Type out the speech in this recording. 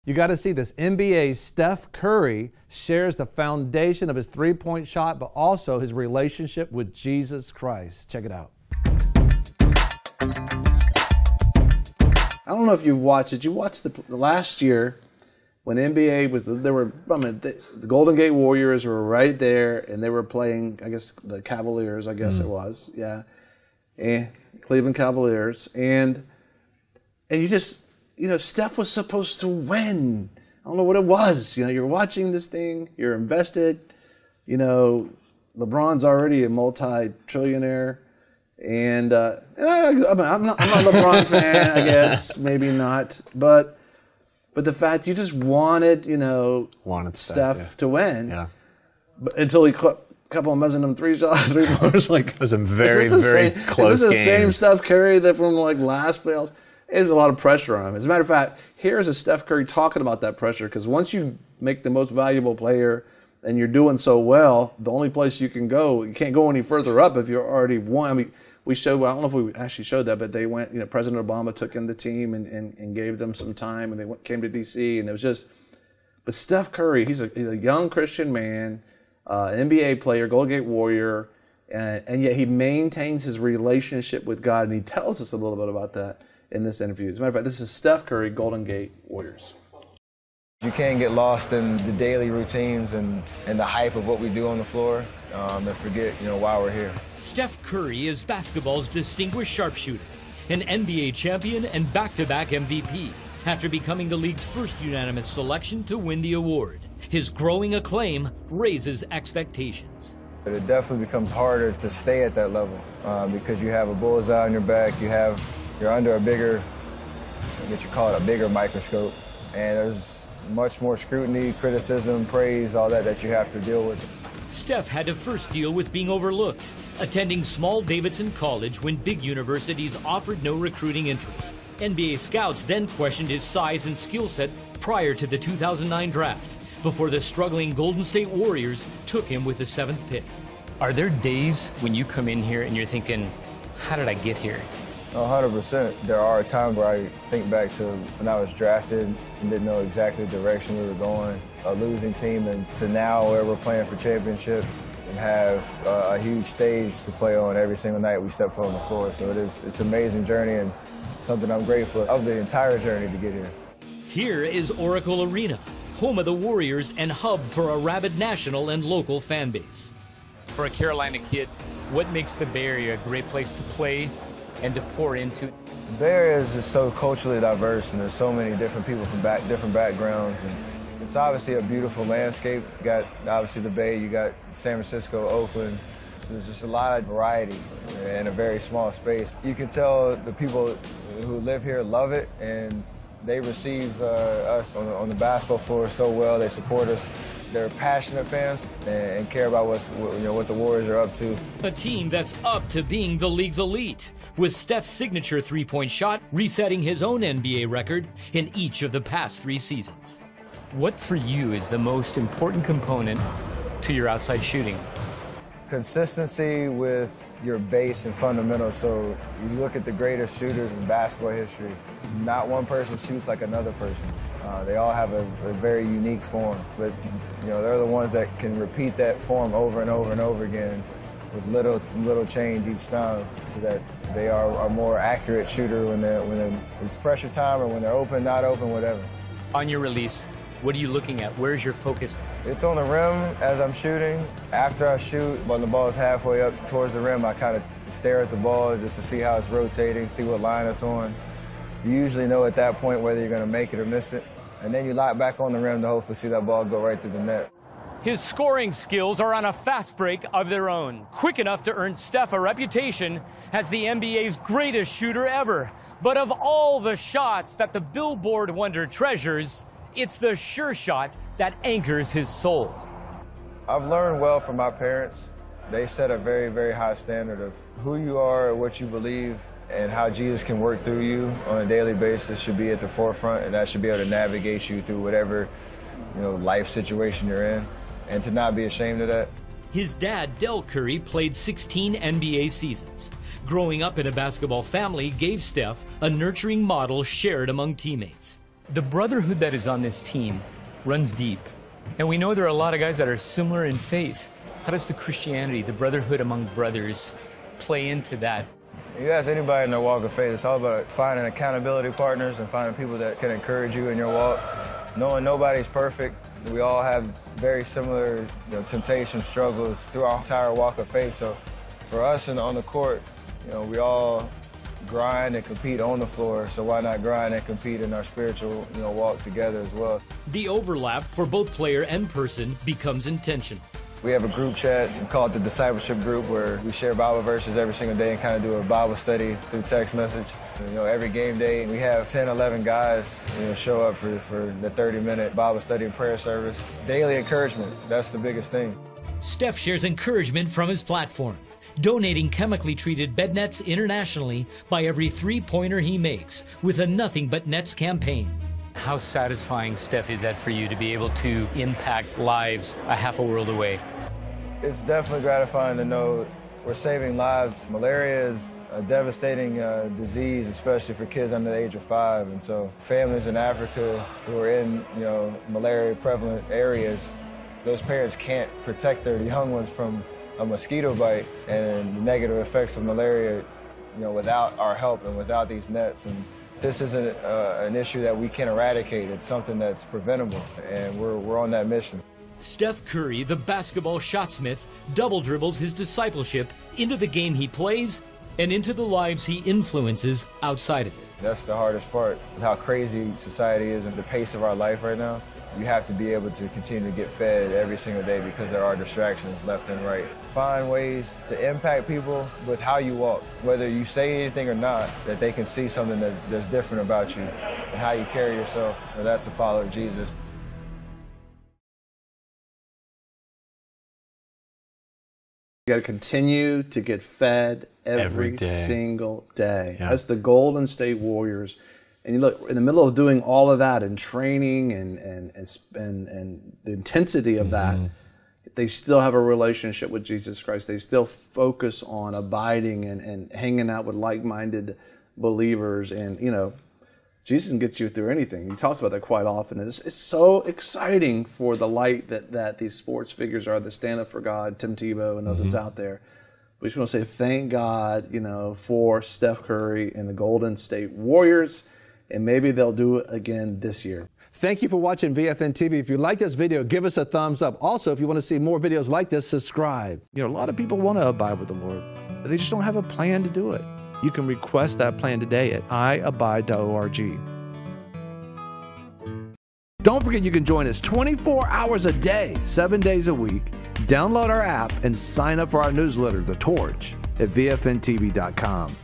You got to see this. NBA's Steph Curry shares the foundation of his three-point shot, but also his relationship with Jesus Christ. Check it out. I don't know if you've watched it. You watched the last year when NBA was, the Golden Gate Warriors were right there, and they were playing, I guess, the Cavaliers, it was, yeah, and Cleveland Cavaliers, and you just, Steph was supposed to win. I don't know what it was. You're watching this thing, you're invested. LeBron's already a multi-trillionaire. And I'm not a LeBron fan, I guess, maybe not. But the fact you just wanted Steph to win. Yeah. But until he caught a couple of mezzanine three-pointers. Like, it was a very close Is this the games. same Steph Curry that from last playoffs? There's a lot of pressure on him. As a matter of fact, here's a Steph Curry talking about that pressure, because once you make the most valuable player and you're doing so well, the only place you can go, you can't go any further up if you're already won. I mean, I don't know if we actually showed that, but they went, President Obama took in the team and gave them some time, and they came to D.C., and it was just, but Steph Curry, he's a young Christian man, an NBA player, Golden Gate Warrior, and yet he maintains his relationship with God, and he tells us a little bit about that in this interview. As a matter of fact, this is Steph Curry, Golden Gate Warriors. You can't get lost in the daily routines and the hype of what we do on the floor and forget, why we're here. Steph Curry is basketball's distinguished sharpshooter, an NBA champion and back-to-back MVP, after becoming the league's first unanimous selection to win the award. His growing acclaim raises expectations. But it definitely becomes harder to stay at that level because you have a bullseye on your back, you're under a bigger, I guess you call it a bigger microscope, and there's much more scrutiny, criticism, praise, all that you have to deal with. Steph had to first deal with being overlooked, attending small Davidson College when big universities offered no recruiting interest. NBA scouts then questioned his size and skill set prior to the 2009 draft, before the struggling Golden State Warriors took him with the 7th pick. Are there days when you come in here and you're thinking, how did I get here? 100%. There are times where I think back to when I was drafted and didn't know exactly the direction we were going, a losing team, and to now where we're playing for championships and have a huge stage to play on every single night we step foot on the floor. So it's an amazing journey and something I'm grateful of the entire journey to get here. Here is Oracle Arena, home of the Warriors and hub for a rabid national and local fan base. For a Carolina kid, what makes the Bay Area a great place to play and to pour into? The Bay Area is just so culturally diverse, and there's so many different people from different backgrounds, and it's obviously a beautiful landscape. You got obviously the Bay, you got San Francisco, Oakland, so there's just a lot of variety in a very small space. You can tell the people who live here love it, and they receive us on the basketball floor so well. They support us. They're passionate fans and care about what the Warriors are up to. A team that's up to being the league's elite, with Steph's signature three-point shot resetting his own NBA record in each of the past 3 seasons. What for you is the most important component to your outside shooting? Consistency with your base and fundamentals. So you look at the greatest shooters in basketball history, not one person shoots like another person. They all have a very unique form, but they're the ones that can repeat that form over and over and over again with little change each time, so that they are a more accurate shooter when it's pressure time or when they're open, not open, whatever. On your release, what are you looking at? Where's your focus? It's on the rim as I'm shooting. After I shoot, when the ball is halfway up towards the rim, I kind of stare at the ball just to see how it's rotating, see what line it's on. You usually know at that point whether you're going to make it or miss it. And then you lock back on the rim to hopefully see that ball go right through the net. His scoring skills are on a fast break of their own, quick enough to earn Steph a reputation as the NBA's greatest shooter ever. But of all the shots that the Billboard Wonder treasures, it's the sure shot that anchors his soul. I've learned well from my parents. They set a very, very high standard of who you are, what you believe, and how Jesus can work through you on a daily basis should be at the forefront, and that should be able to navigate you through whatever life situation you're in, and to not be ashamed of that. His dad, Del Curry, played 16 NBA seasons. Growing up in a basketball family gave Steph a nurturing model shared among teammates. The brotherhood that is on this team runs deep. And we know there are a lot of guys that are similar in faith. How does the Christianity, the brotherhood among brothers, play into that? You ask anybody in their walk of faith, it's all about finding accountability partners and finding people that can encourage you in your walk. Knowing nobody's perfect, we all have very similar temptations, struggles through our entire walk of faith. So for us on the court, we all grind and compete on the floor, so why not grind and compete in our spiritual walk together as well. The overlap for both player and person becomes intentional. We have a group chat, we call it the discipleship group, where we share Bible verses every single day and kind of do a Bible study through text message. Every game day, we have 10, 11 guys show up for the 30-minute Bible study and prayer service. Daily encouragement, that's the biggest thing. Steph shares encouragement from his platform, donating chemically treated bed nets internationally by every three-pointer he makes with a Nothing But Nets campaign. How satisfying, Steph, is that for you to be able to impact lives a half a world away? It's definitely gratifying to know we're saving lives. Malaria is a devastating disease, especially for kids under the age of 5. And so families in Africa who are in malaria prevalent areas, those parents can't protect their young ones from a mosquito bite and the negative effects of malaria without our help and without these nets. And this isn't an issue that we can eradicate. It's something that's preventable, and we're on that mission. Steph Curry, the basketball shotsmith, double dribbles his discipleship into the game he plays and into the lives he influences outside of it. That's the hardest part, how crazy society is and the pace of our life right now. You have to be able to continue to get fed every single day because there are distractions left and right. Find ways to impact people with how you walk, whether you say anything or not, that they can see something that's different about you and how you carry yourself. And that's a follower of Jesus. You got to continue to get fed every single day. Yeah. That's the Golden State Warriors. And you look, in the middle of doing all of that and training and the intensity of that, they still have a relationship with Jesus Christ. They still focus on abiding and hanging out with like-minded believers. And, Jesus can get you through anything. He talks about that quite often. It's so exciting for the light that these sports figures are, that stand up for God, Tim Tebow and others out there. We just want to say thank God, for Steph Curry and the Golden State Warriors. And maybe they'll do it again this year. Thank you for watching VFN TV. If you like this video, give us a thumbs up. Also, if you want to see more videos like this, subscribe. A lot of people want to abide with the Lord, but they just don't have a plan to do it. You can request that plan today at iabide.org. Don't forget you can join us 24 hours a day, 7 days a week. Download our app and sign up for our newsletter, The Torch, at vfntv.com.